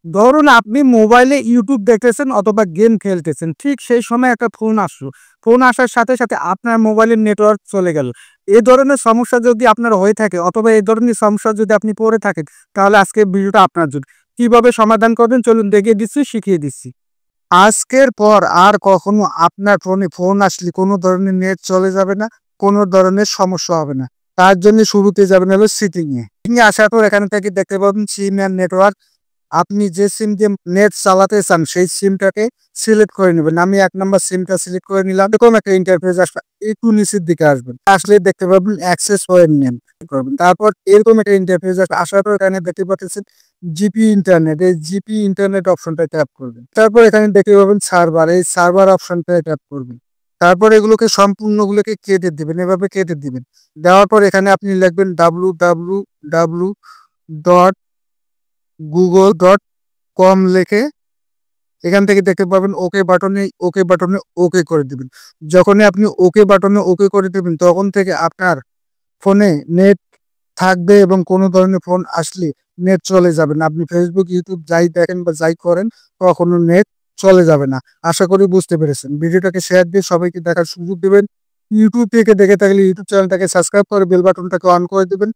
ধরুন আপনি মোবাইলে ইউটিউব দেখতেছেন অথবা গেম খেলতেছেন। ঠিক সেই সময় একটা ফোন আসলো। ফোন আসার সাথে, সাথে আপনার মোবাইলের নেটওয়ার্ক চলে গেল। এ ধরনের সমস্যা যদি আপনার হয়ে থাকে অথবা এই ধরনের সমস্যা যদি আপনি পড়ে থাকেন, তাহলে আজকের ভিডিওটা আপনার জন্য। কিভাবে সমাধান করবেন চলুন দেখিয়ে দিচ্ছি, শিখিয়ে দিচ্ছি। আজকের পর আর কখনো আপনার ফোনে ফোন আসলে কোনো ধরনের নেট চলে যাবে না, কোনো ধরনের সমস্যা হবে না। তার জন্য শুরুতে যাবেন হলো সেটিং এ। সেটিং এ আসার পর এখান থেকে দেখতে পাবেন সিম এন্ড নেটওয়ার্ক। আপনি যে সিম দিয়ে নেট চালাতে চান সেই সিমটাকে সিলেক্ট করে নেবেন। আমি ১ নাম্বার সিমটা সিলেক্ট করে নিলাম। এরকম একটা ইন্টারফেস আসবে। একটু নিচের দিকে আসবেন। আসলে দেখতে পাবেন অ্যাক্সেস পয়েন্ট নেম করবেন। তারপর এরকম একটা ইন্টারফেস আসবে। আসার পর এখানে দেখতে পাচ্ছেন জিপি ইন্টারনেট। এই জিপি ইন্টারনেট অপশনটা ট্যাপ করবেন। তারপর এখানে দেখতে পাবেন সার্ভার। এই সার্ভার অপশনটায় ট্যাপ করবেন। তারপর এগুলোকে সম্পূর্ণগুলোকে কেটে দিবেন। এভাবে কেটে দিবেন। দেওয়ার পর এখানে আপনি লিখবেন www.google.com লিখে এখান থেকে দেখতে পাবেন ওকে বাটনে ওকে করে দিবেন। যখনই আপনি ওকে বাটনে ওকে করে দিবেন তখন থেকে আপনার ফোনে নেট থাকবে এবং কোনো ধরনের ফোন আসলে নেট চলে যাবে না। আপনি Facebook, YouTube যাই দেখেন বা যাই করেন কখনো নেট চলে যাবে না। আশা করি বুঝতে পেরেছেন। ভিডিওটাকে শেয়ার দিয়ে সবাইকে দেখার সুযোগ দিবেন। YouTube থেকে দেখে থাকলে YouTube চ্যানেলটাকে সাবস্ক্রাইব করে বেল বাটনটাকে অন করে দিবেন।